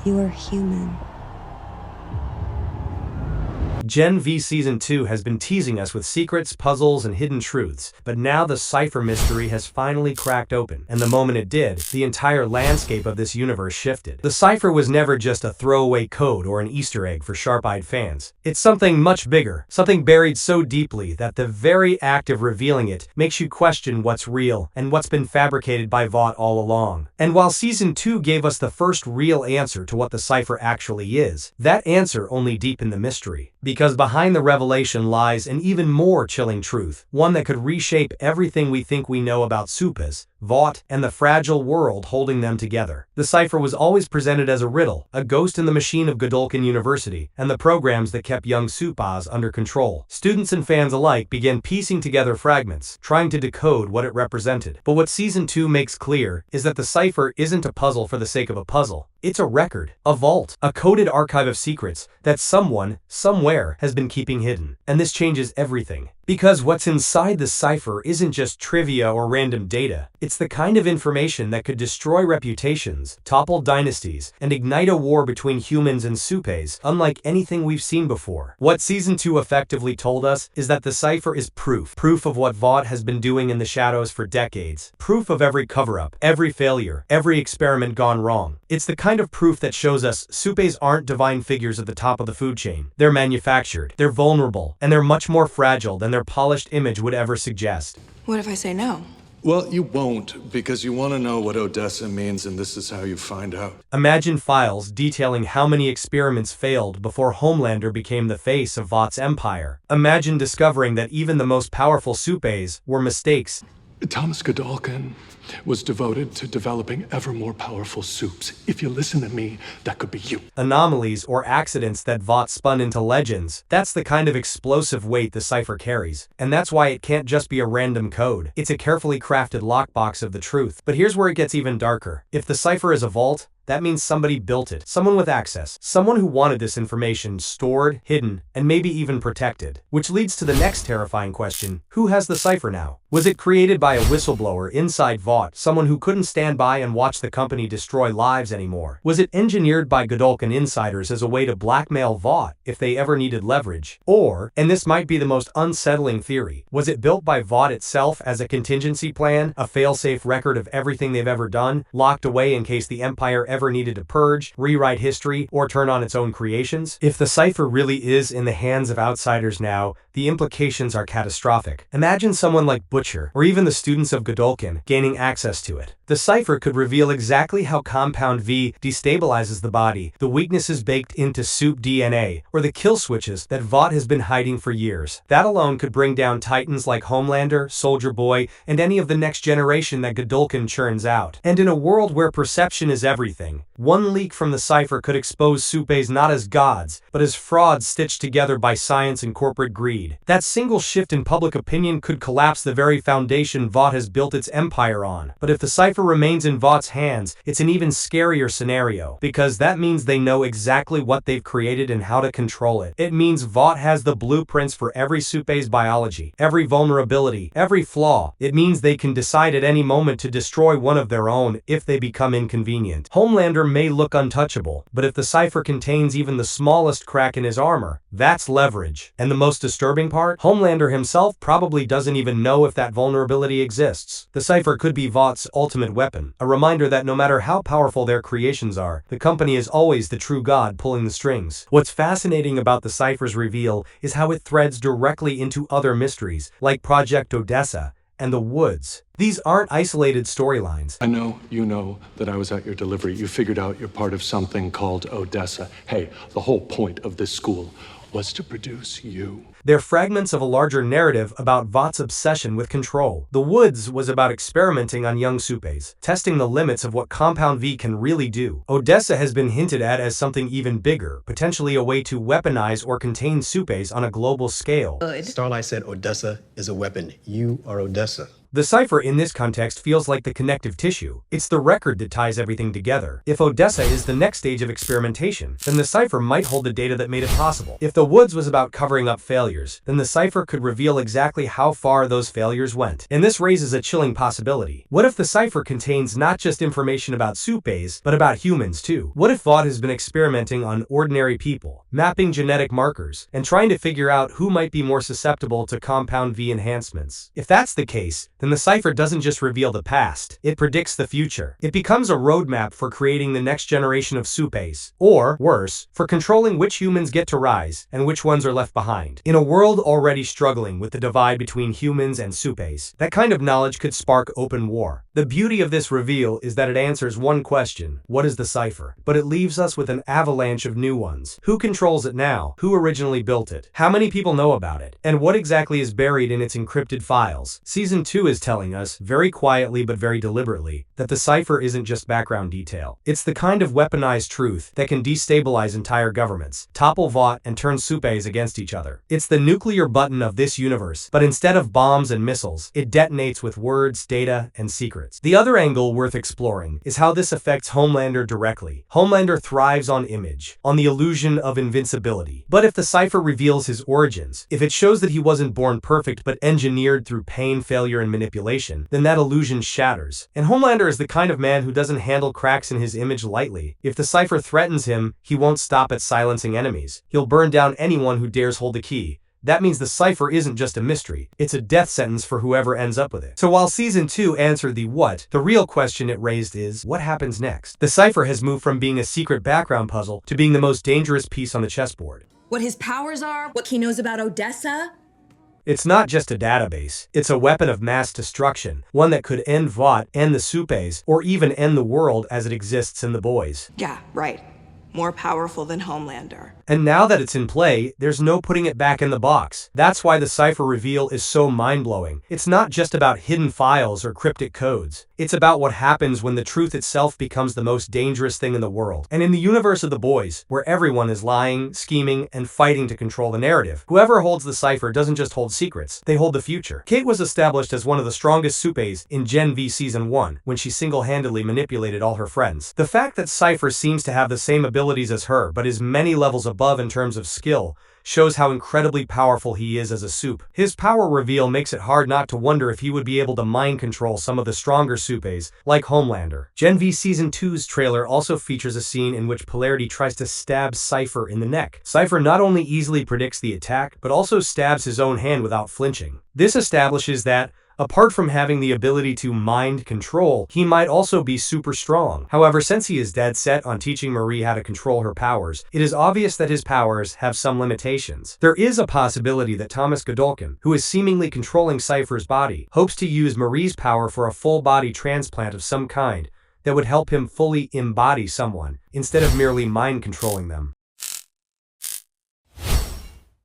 You are human. Gen V Season 2 has been teasing us with secrets, puzzles, and hidden truths, but now the Cipher mystery has finally cracked open, and the moment it did, the entire landscape of this universe shifted. The Cipher was never just a throwaway code or an Easter egg for sharp-eyed fans. It's something much bigger, something buried so deeply that the very act of revealing it makes you question what's real and what's been fabricated by Vought all along. And while Season 2 gave us the first real answer to what the Cipher actually is, that answer only deepened the mystery. Because behind the revelation lies an even more chilling truth, one that could reshape everything we think we know about Supes, Vought, and the fragile world holding them together. The Cipher was always presented as a riddle, a ghost in the machine of Godolkin University, and the programs that kept young Supes under control. Students and fans alike began piecing together fragments, trying to decode what it represented. But what Season 2 makes clear is that the Cipher isn't a puzzle for the sake of a puzzle. It's a record, a vault, a coded archive of secrets that someone, somewhere, has been keeping hidden. And this changes everything. Because what's inside the Cipher isn't just trivia or random data. It's the kind of information that could destroy reputations, topple dynasties, and ignite a war between humans and Supes, unlike anything we've seen before. What Season 2 effectively told us is that the Cipher is proof of what Vought has been doing in the shadows for decades. Proof of every cover-up, every failure, every experiment gone wrong. It's the kind of proof that shows us Supes aren't divine figures at the top of the food chain. They're manufactured, they're vulnerable, and they're much more fragile than their polished image would ever suggest. What if I say no? Well, you won't, because you want to know what Odessa means, and this is how you find out. Imagine files detailing how many experiments failed before Homelander became the face of Vought's empire. Imagine discovering that even the most powerful Supes were mistakes. Thomas Godolkin was devoted to developing ever more powerful Supes. If you listen to me, that could be you. Anomalies or accidents that Vought spun into legends. That's the kind of explosive weight the Cipher carries. And that's why it can't just be a random code. It's a carefully crafted lockbox of the truth. But here's where it gets even darker. If the Cipher is a vault, that means somebody built it, someone with access, someone who wanted this information stored, hidden, and maybe even protected. Which leads to the next terrifying question: who has the Cipher now? Was it created by a whistleblower inside Vought, someone who couldn't stand by and watch the company destroy lives anymore? Was it engineered by Godolkin insiders as a way to blackmail Vought if they ever needed leverage? Or, and this might be the most unsettling theory, was it built by Vought itself as a contingency plan, a fail-safe record of everything they've ever done, locked away in case the Empire ever needed to purge, rewrite history, or turn on its own creations? If the Cipher really is in the hands of outsiders now, the implications are catastrophic. Imagine someone like Butcher, or even the students of Godolkin, gaining access to it. The Cipher could reveal exactly how Compound V destabilizes the body, the weaknesses baked into Supe DNA, or the kill switches that Vought has been hiding for years. That alone could bring down titans like Homelander, Soldier Boy, and any of the next generation that Godolkin churns out. And in a world where perception is everything, one leak from the Cipher could expose Supes not as gods, but as frauds stitched together by science and corporate greed. That single shift in public opinion could collapse the very foundation Vought has built its empire on. But if the Cipher remains in Vaught's hands, it's an even scarier scenario, because that means they know exactly what they've created and how to control it. It means Vought has the blueprints for every Supes biology, every vulnerability, every flaw. It means they can decide at any moment to destroy one of their own if they become inconvenient. Homelander may look untouchable, but if the Cipher contains even the smallest crack in his armor, that's leverage. And the most disturbing part? Homelander himself probably doesn't even know if that vulnerability exists. The Cipher could be Vaught's ultimate weapon, a reminder that no matter how powerful their creations are, the company is always the true god pulling the strings. What's fascinating about the Cipher's reveal is how it threads directly into other mysteries, like Project Odessa and the Woods. These aren't isolated storylines. I know you know that I was at your delivery. You figured out you're part of something called Odessa. Hey, the whole point of this school was to produce you. They're fragments of a larger narrative about Vaught's obsession with control. The Woods was about experimenting on young Supes, testing the limits of what Compound V can really do. Odessa has been hinted at as something even bigger, potentially a way to weaponize or contain Supes on a global scale. Starlight said Odessa is a weapon. You are Odessa. The cipher in this context feels like the connective tissue. It's the record that ties everything together. If Odessa is the next stage of experimentation, then the cipher might hold the data that made it possible. If the woods was about covering up failures, then the cipher could reveal exactly how far those failures went. And this raises a chilling possibility. What if the cipher contains not just information about Supes, but about humans too? What if Vought has been experimenting on ordinary people, mapping genetic markers, and trying to figure out who might be more susceptible to compound V enhancements? If that's the case, then the cipher doesn't just reveal the past, it predicts the future. It becomes a roadmap for creating the next generation of Supes, or, worse, for controlling which humans get to rise and which ones are left behind. In a world already struggling with the divide between humans and Supes, that kind of knowledge could spark open war. The beauty of this reveal is that it answers one question: what is the cipher? But it leaves us with an avalanche of new ones. Who controls it now? Who originally built it? How many people know about it? And what exactly is buried in its encrypted files? Season 2 is telling us, very quietly but very deliberately, that the cipher isn't just background detail. It's the kind of weaponized truth that can destabilize entire governments, topple Vought, and turn Supes against each other. It's the nuclear button of this universe, but instead of bombs and missiles, it detonates with words, data, and secrets. The other angle worth exploring is how this affects Homelander directly. Homelander thrives on image, on the illusion of invincibility. But if the cipher reveals his origins, if it shows that he wasn't born perfect but engineered through pain, failure, and manipulation, then that illusion shatters. And Homelander is the kind of man who doesn't handle cracks in his image lightly. If the cipher threatens him, he won't stop at silencing enemies. He'll burn down anyone who dares hold the key. That means the cipher isn't just a mystery, it's a death sentence for whoever ends up with it. So while Season 2 answered the what, the real question it raised is, what happens next? The cipher has moved from being a secret background puzzle to being the most dangerous piece on the chessboard. What his powers are, what he knows about Odessa. It's not just a database, it's a weapon of mass destruction, one that could end Vought, end the Supes, or even end the world as it exists in the boys. Yeah, right. More powerful than Homelander. And now that it's in play, there's no putting it back in the box. That's why the cipher reveal is so mind-blowing. It's not just about hidden files or cryptic codes. It's about what happens when the truth itself becomes the most dangerous thing in the world. And in the universe of the boys, where everyone is lying, scheming, and fighting to control the narrative, whoever holds the cipher doesn't just hold secrets, they hold the future. Kate was established as one of the strongest Supes in Gen V Season 1, when she single-handedly manipulated all her friends. The fact that Cipher seems to have the same abilities as her, but is many levels above in terms of skill, shows how incredibly powerful he is as a Supe. His power reveal makes it hard not to wonder if he would be able to mind control some of the stronger Supes, like Homelander. Gen V Season 2's trailer also features a scene in which Polarity tries to stab Cipher in the neck. Cipher not only easily predicts the attack, but also stabs his own hand without flinching. This establishes that, apart from having the ability to mind control, he might also be super strong. However, since he is dead set on teaching Marie how to control her powers, it is obvious that his powers have some limitations. There is a possibility that Thomas Godolkin, who is seemingly controlling Cipher's body, hopes to use Marie's power for a full-body transplant of some kind that would help him fully embody someone, instead of merely mind controlling them.